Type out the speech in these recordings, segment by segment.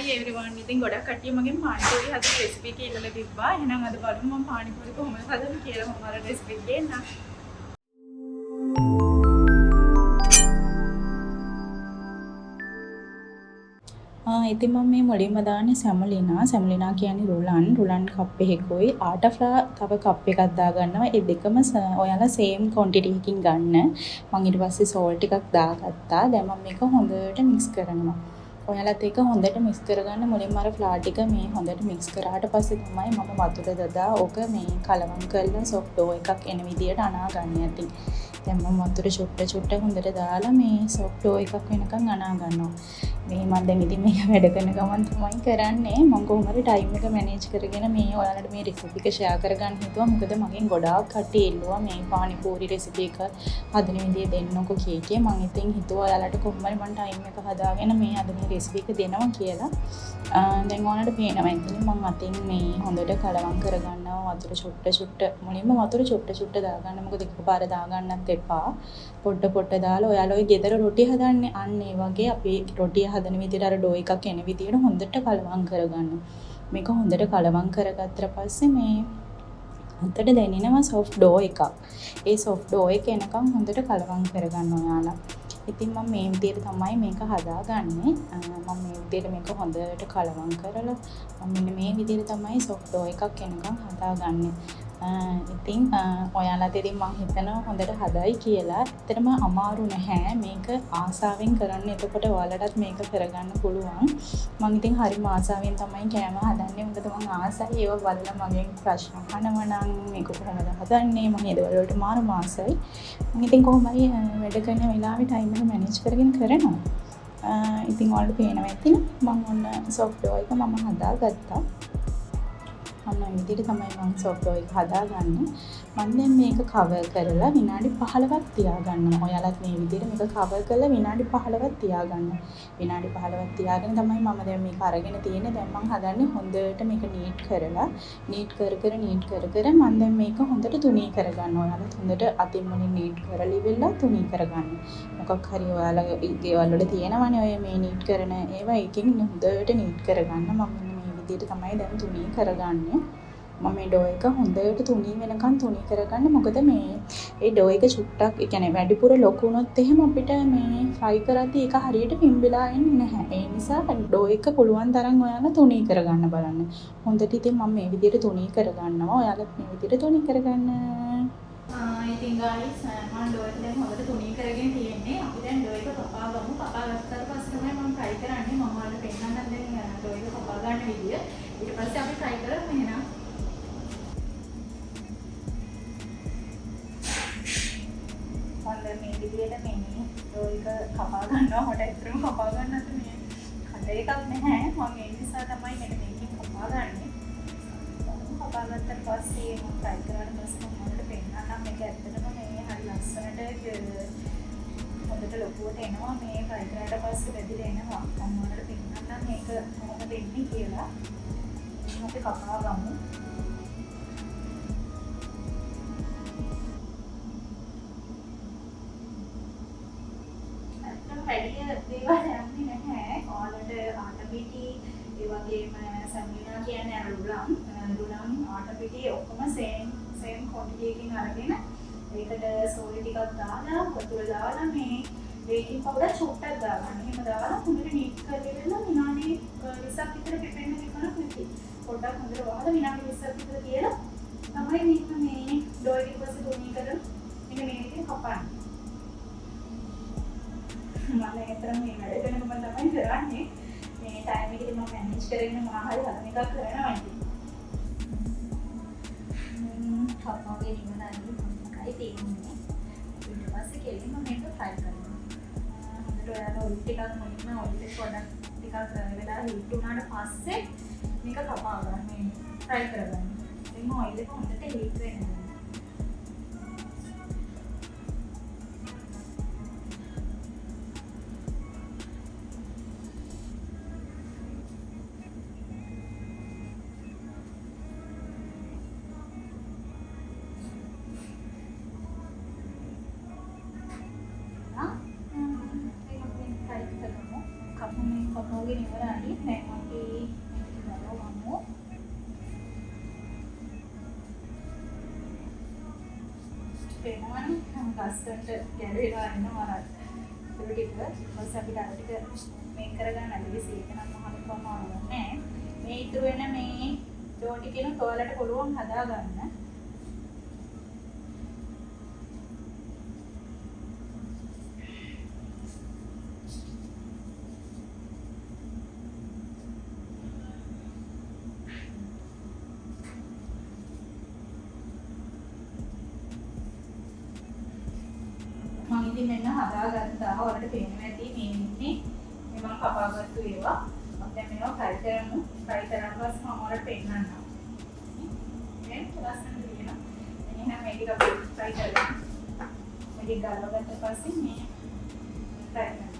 Hi everyone. ඉතින් ගොඩක් කට්ටිය මගෙන් පානිපූරි හදන රෙසිපි එක ඉල්ලලා තිබ්බා. එහෙනම් අද බලමු මම පානිපූරි කොහොමද හදන්නේ කියලා මම අර රෙසිපි එක දෙන්නම්. ඉතින් මම මේ මුලින්ම දාන්නේ සැමලිනා කියන්නේ රුලන් කප් එකකුයි ආටා ෆ්ලා තව කප් එකක් දාගන්නවා. ඒ දෙකම ඔයාලා සේම් ක්වොන්ටිටි එකකින් ගන්න. මම ඊට පස්සේ සෝල්ට් ටිකක් දාගත්තා. දැන් මම මේක හොඳට මික්ස් කරනවා. ඔයාලත් ඒක හොඳට මික්ස් කරගන්න. මුලින්ම අර ෆ්ලා ටික මේ හොඳට මික්ස් කරාට පස්සේ තමයි මම වතුර දදා ඕක මේ කලවම් කරලා සොෆ්ට් ඩෝ එකක් එන විදියට අනා ගන්න යති. දැන් මම වතුර චුට්ට හොඳට දාලා මේ සොෆ්ට් ඩෝ එකක් වෙනකන් අනා ගන්නවා. මේ මම දැන් ඉතින් මේක වැඩ කරන ගමන් තමයි කරන්නේ. මම කොහොම හරි ටයිම් එක මැනේජ් කරගෙන මේ ඔයාලට මේ රෙසිපි එක ෂෙයා කරගන්න හිතුවා. මොකද මගෙන් ගොඩාක් කට්ටිය ඉල්ලුවා මේ පානිපූරි රෙසිපි එක හදන විදිය දෙන්නකො කීකේ. මම ඉතින් හිතුවා ඔයාලට කොහොම හරි මම ටයිම් එක හදාගෙන මේ අද මේ රෙසිපි එක දෙනවා කියලා. දැන් ඔයාලට පේනවා ඉතින් මම අතින් මේ හොඳට කලවම් කරගන්නවා. වතුර චුට්ට මුලින්ම වතුර චුට්ට දාගන්න. මොකද එකපාර දාගන්නත් එපා. පොඩ දාලා ඔයාලා ඔය ගෙදර රොටි හදන්නේ අන්න ඒ වගේ අපි රොටිය හදන විදිහට අර ඩෝ එකක් එන විදිහට හොඳට කලවම් කරගන්න. මේක හොඳට කලවම් කරගත්තට පස්සේ මේ හොඳට දැනෙනවා සොෆ්ට් ඩෝ එකක්. ඒ සොෆ්ට් ඩෝ එක එනකම් හොඳට කලවම් කරගන්න ඔයාලා. ඉතින් මම මේ විදිහට තමයි මේක හදාගන්නේ. මම මේ විදිහට මේක හොඳට කලවම් කරලා මම මෙන්න මේ විදිහට තමයි සොෆ්ට් ඩෝ එකක් එනකම් හදාගන්නේ. ඉතින් ඔයාලට ඉතින් මම හිතනවා හොඳට හදයි කියලා. ඇත්තටම අමාරු නැහැ. මේක ආසාවෙන් කරන්න. එතකොට ඔයාලටත් මේක කරගන්න පුළුවන්. මම ඉතින් හරිම ආසාවෙන් තමයි කෑම හදන්නේ. මොකද මම ආසයි ඒව බලලා මගෙන් ප්‍රශ්න අහනවා නම් මේක කොහොමද හදන්නේ? මම ඒ දේවල් වලට මාරු ආසයි. මම ඉතින් කොහොම හරි වැඩ කරන වෙලාවේ ටයිම් එක මැනේජ් කරගෙන කරනවා. ඉතින් ඔයාලට පේනවා ඉතින් මම ඔන්න සොෆ්ට් ඩෝ එක මම හදාගත්තා. අන්න විදිහට තමයි මම සොෆ්ට් ඩෝ එක හදාගන්නේ. මම දැන් මේක කවර් කරලා විනාඩි 15ක් තියාගන්නවා. ඔයාලත් මේ විදිහට මේක කවර් කරලා විනාඩි 15ක් තියාගන්න. විනාඩි 15ක් තියාගෙන තමයි මම දැන් මේක අරගෙන තියෙන්නේ. දැන් මම හදන්නේ හොඳට මේක නීට් කරලා නීට් කර මම දැන් මේක හොඳට තුනී කරගන්න. ඔයාලත් හොඳට අතින් මුලින් නීට් කරලා ඉවරලා තුනී කරගන්න. මොකක් හරි ඔයාලා දේවල් වල තියෙනවනේ ඔය මේ නීට් කරන ඒවා එකකින් හොඳට නීට් කරගන්න. මම විදිහට තමයි දැන් තුනී කරගන්නේ. මම මේ ඩෝ එක හොඳට තුනී වෙනකන් තුනී කරගන්න. මොකද මේ ඒ ඩෝ එක චුට්ටක් ඒ කියන්නේ වැඩිපුර ලොකු වුණොත් එහෙම අපිට මේ ෆ්‍රයි කරද්දී ඒක හරියට පිම්බිලා එන්නේ නැහැ. ඒ නිසා ඩෝ එක පුළුවන් තරම් ඔයාලා තුනී කරගන්න බලන්න. හොඳට ඉතින් මම මේ විදිහට තුනී කරගන්නවා. ඔයාලත් මේ විදිහට තුනී කරගන්න. ඉතින් ගායිස් මම ඩෝ එක දැන් හොඳට තුනී කරගෙන තියෙන්නේ. අපි දැන් ඩෝ එක කපා ගමු. කපා ගත්තාට පස්සේ තමයි මම ෆ්‍රයි කරන්නේ. මම ඔයාලට පෙන්නන්නම් දැන් ඩෝ එක කපා ගන්න විදිය. ඊට පස්සේ අපි ෆ්‍රයි කරමු එහෙනම්. මම මේ විදියට මේ ඩෝ එක කපා ගන්නවා. මට ඇත්තටම කපා ගන්නත් මේ කඩ එකක් නැහැ. මම ඒ නිසා තමයි මෙන්න මේකෙන් කපා ගන්නෙ. කපා ගත්තට පස්සේ මම ෆ්‍රයි කරාට පස්සේ මම ඔයාලට පෙන්නන්නම් මේක ඇත්තටම මේ හරි ලස්සනට හොඳට ලොකුවට එනවා. මේ ෆ්‍රයි කරාට පස්සේ වැදිලා එනවා. මම ඔයාලට පෙන්නන්නම් මේක කොහොමද එන්නේ කියලා. අපි කපා ගමු. ඇත්තටම වැඩි දේවල් යන්නේ නැහැ. ඔයාලට ආටා පිටි ඒ වගේම සැමිනා කියන්නේ රුලන් ආටා පිටි ඔක්කොම සේම් ක්වොන්ටිටි එකකින් අරගෙන ඒකට සෝඩා ටිකක් දාලා වතුර දාලා මේ බේකින් පවුඩර් චුට්ටක් දාගන්න. එහෙම දාලා හොඳට නීට් කරගෙන විනාඩි 20ක් විතර පිපෙන්න දෙන්න පුළුවන්. පොඩ්ඩක් හොඳට වහලා විනාඩි 20ක් විතර කියලා තමයි මේ ඩෝ එක ඊපස්සේ තුනී කරලා මෙන්න මේ විදිහට කපන්න. මම ඇත්තටම මේ වැඩ කරනකොට තමයි කරන්නේ. මේ ටයිම් එකේ මම මැනේජ් කරගෙන මොනවා හරි හදන එකක් කරනවා ඉතින්. කපාවේ ඉන්නයි තියෙන්නේ. ඊට පස්සේ කෙලින්ම මේක ෆ්‍රයි කරනවා. හොඳට ඔයාලා ඔයිල් ටිකක් මොනින්න ඔයිල් එක පොඩක් ටිකක් වෙලා හීට් වුණාට පස්සේ මේක කපා ගන්න මේ ෆ්‍රයි කරගන්න. එතෙන් ඔයිල් එක හොඳට හීට් වෙනවා. කපුනේ ඉවරයි. දැන් අපි එනවනේ ලස්සනට ගැලවිලා එනවා අර ඒක ටික ඊපස්සේ අපිට අර ටික මේක කරගන්න ලීසි එක නම් මහලුකම ආවන්නේ මේ ඉතුරු වෙන මේ ඩෝ ටිකේන ඔයාලට පුළුවන් හදාගන්න මම ඉතින් මෙන්න හදාගත්තා. ඔයාලට පේනවා ඇති මේ ඉන්නේ මේ මම කපාගත්තු ඒවා. අපි දැන් මේවා ෆ්‍රයි කරමු. ෆ්‍රයි කරාට පස්සේ මම ඔයාලට පෙන්නන්නම්. මේ ලස්සනට තියෙනවා. එහෙනම් මේ ටික අපි ෆ්‍රයි කරමු. මේ ටික ගලවගත්ත පස්සේ මේ ෆ්‍රයි කරනවා.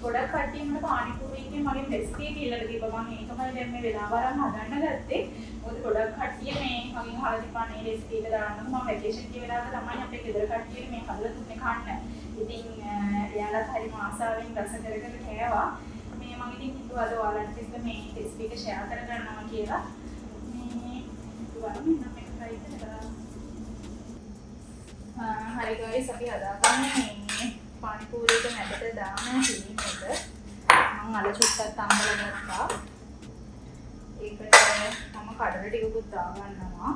ගොඩක් කට්ටිය මට පානිපූරි එකේ මගේ රෙසිපි කියලා දීපා මම ඒකමයි දැන් මේ වෙලාව අරන් හදන්න ගත්තේ. මොකද ගොඩක් කට්ටිය මේ මගෙන් අහලා තිබා මේ රෙසිපි එක දාන්න මම වැකේෂන් ගිය වෙලාවක තමයි අපේ ගෙදර කට්ටිය මේ හදලා දුන්නේ කන්න. ඉතින් එයාලත් හරිම ආසාවෙන් රස කරගෙන කෑවා. මේ මම ඉතින් හිතුවා අද ඔයාලට තිබ්බ මේ රෙසිපි එක ෂෙයා කරගන්නවා කියලා. මේ දුවන නම් මේක try කරලා. හරි guys අපි හදාගන්නේ පානිපූරි එක මැදට දාන හිමින් එක මම අල චුට්ටක් තම්බලා ගත්තා. ඒකට මම කඩල ටිකකුත් දාගන්නවා.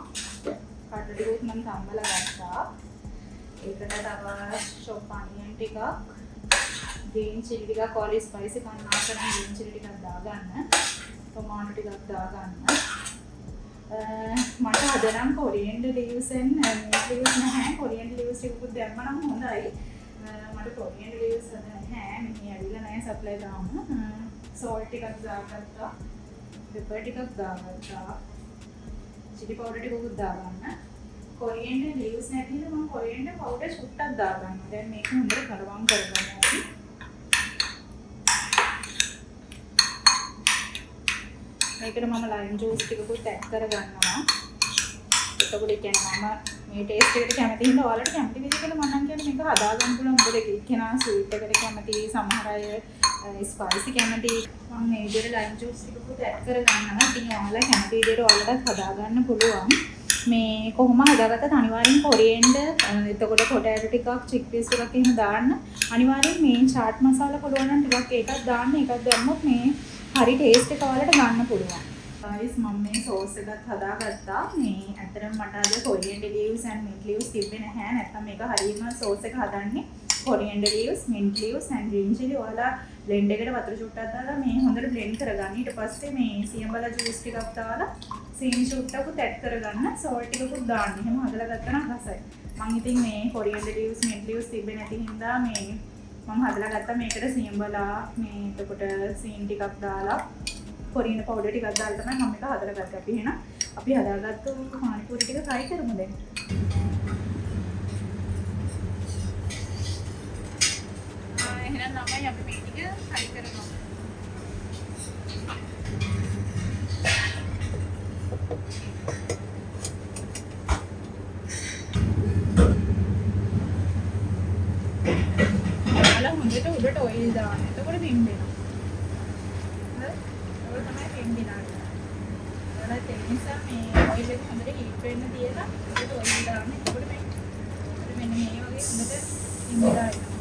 කඩල ටිකකුත් මම තම්බලා ගත්තා. ඒකට තව chopped onion ටිකක්, green chilli ටිකක්, ඔයාලා ස්පයිසි කන්නා කරන green chilli ටිකක් දාගන්න. tomato ටිකක් දාගන්න. මට අද නම් coriander leaves and mint leaves නැහැ. coriander leaves ටිකකුත් දැම්ම නම් හොඳයි. මට coriander leaves නැහැ. මේ ඇවිල්ලා නැහැ සප්ලයි දාන්න. salt ටිකක් දාගත්තා. pepper ටිකක් දාගත්තා. chili powder ටිකකුත් දාගන්න. coriander leaves නැතිනම් මම coriander powder සුට්ටක් දාගන්නවා. දැන් මේක හොඳට කලවම් කරගන්න ඕනේ. මේකට මම lime juice ටිකකුත් add කරගන්නවා. එතකොට කියන්නේ මම මේ ටේස්ට් එකට කැමති හින්දා ඔයාලට කැමති විදිහට මම නම් කියන්නේ මේක හදාගන්න පුළුවන්. මොකද එක්කෙනා ස්වීට් එකට කැමති, සමහර අය ස්පයිසි කැමති. මම මේ විදිහට lime juice ටිකකුත් add කරගන්නවා. ඉතින් ඔයාලා කැමති විදිහට ඔයාලටත් හදාගන්න පුළුවන්. මේ කොහොම හදාගත්තත් අනිවාර්යෙන් coriander, එතකොට potato ටිකක්, chickpeas ටිකක් එහෙම දාන්න. අනිවාර්යෙන් මේ chaat masala පුළුවන් නම් ටිකක් ඒකත් දාන්න. ඒකත් දැම්මොත් මේ හරි ටේස්ට් එක ඔයාලට ගන්න පුළුවන්. guys මම මේ සෝස් එකත් හදාගත්තා. මේ ඇත්තටම මට අද coriander leaves and mint leaves තිබ්බේ නැහැ. නැත්නම් මේක හරියම සෝස් එක හදන්නේ coriander leaves, mint leaves and green chilli. ඔයාලා blend එකට වතුර චුට්ටක් දාලා මේ හොඳට blend කරගන්න. ඊට පස්සේ මේ සියඹලා juice ටිකක් දාලා සීනි චුට්ටකුත් add කරගන්න. salt ටිකකුත් දාන්න. එහෙම හදලා ගත්තා නම් රසයි. මම ඉතින් මේ coriander leaves, mint leaves තිබ්බේ නැති හින්දා මේ මම හදලා ගත්තා. මේකට සියඹලා මේ එතකොට සීනි ටිකක් දාලා coriander powder ටිකක් දාලා තමයි මම මේක හදලා ගත්තේ. අපි එහෙනම් අපි හදාගත්තු පානිපූරි ටික try කරමු දැන්. එහෙනම් තමයි අපි මේ ටික try කරනවා. ඔයාලා හොඳට උඩට oil දාන්න. එතකොට පිම්බෙනවා. ඒ නිසා මේ ඔයිල් එක හොඳට හීට් වෙන්න තියලා ඒකට ඔයිල් දාන්න. එතකොට මෙන්න මේ වගේ හොඳට ඉඳලා එනවා.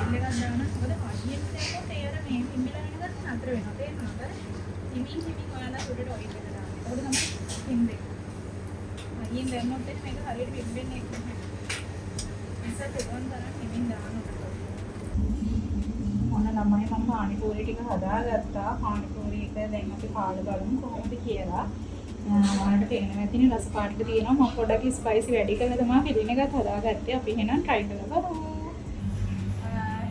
ඉන්න එකක් දාන්න. මොකද හයියෙන් දැම්මොත් ඒ අර මේ පිම්බිලා වෙන එකත් නතර වෙනවා. තේරෙනවද? හිමින් ඔයාලා උඩට ඔයිල් එක දාන්න. ඒක තමයි පිම්බෙන්නේ. හයියෙන් දැම්මොත් මේක හරියට පිම්බෙන්නේ නැහැ. ඉතින් පුළුවන් තරම් හිමින් දාන්න ඕනේ. මොන ළමයි මම පානිපූරි ටික හදාගත්තා. පානිපූරි එක දැන් අපි කාලා බලමු කොහොමද කියලා. ඔයාලට තේරෙනවා ඇතිනේ රස පාට ටික තියෙනවා. මම පොඩ්ඩක් ස්පයිසි වැඩි කරලා තමයි පිළින එකත් හදාගත්තේ. අපි එහෙනම් try කරලා බලමු.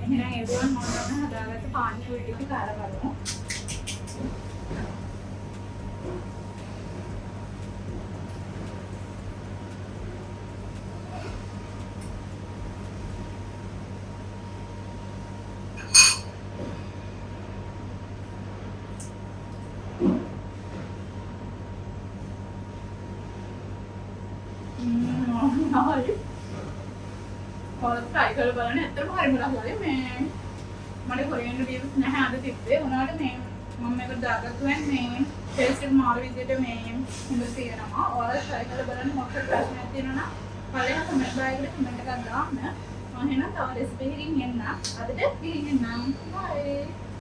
එහෙනම් everyone මම හදාගත්ත පානිපූරි ටික කාලා බලමු. ඔයාලා try කරලා බලන්න. ඇත්තටම හරිම ලස්සනයි මේ. මට කොරියන් views නැහැ අද තිබ්බේ. උනාට මේ මම මේක දාගත්තුෙන් මේ ටේස්ට් එක මාරු විදිහට මේ හොඳ තියෙනවා. ඔයාලා try කරලා බලන්න. මොකක්ද ප්‍රශ්නයක් තියෙනවා නම් පළවෙනි කමෙන්ට් බාගෙට කමෙන්ට් එකක් දාන්න. මම එහෙනම් තව රෙසිපි එකකින් එන්න. අදට ගිහින් එන්නම්. බයි.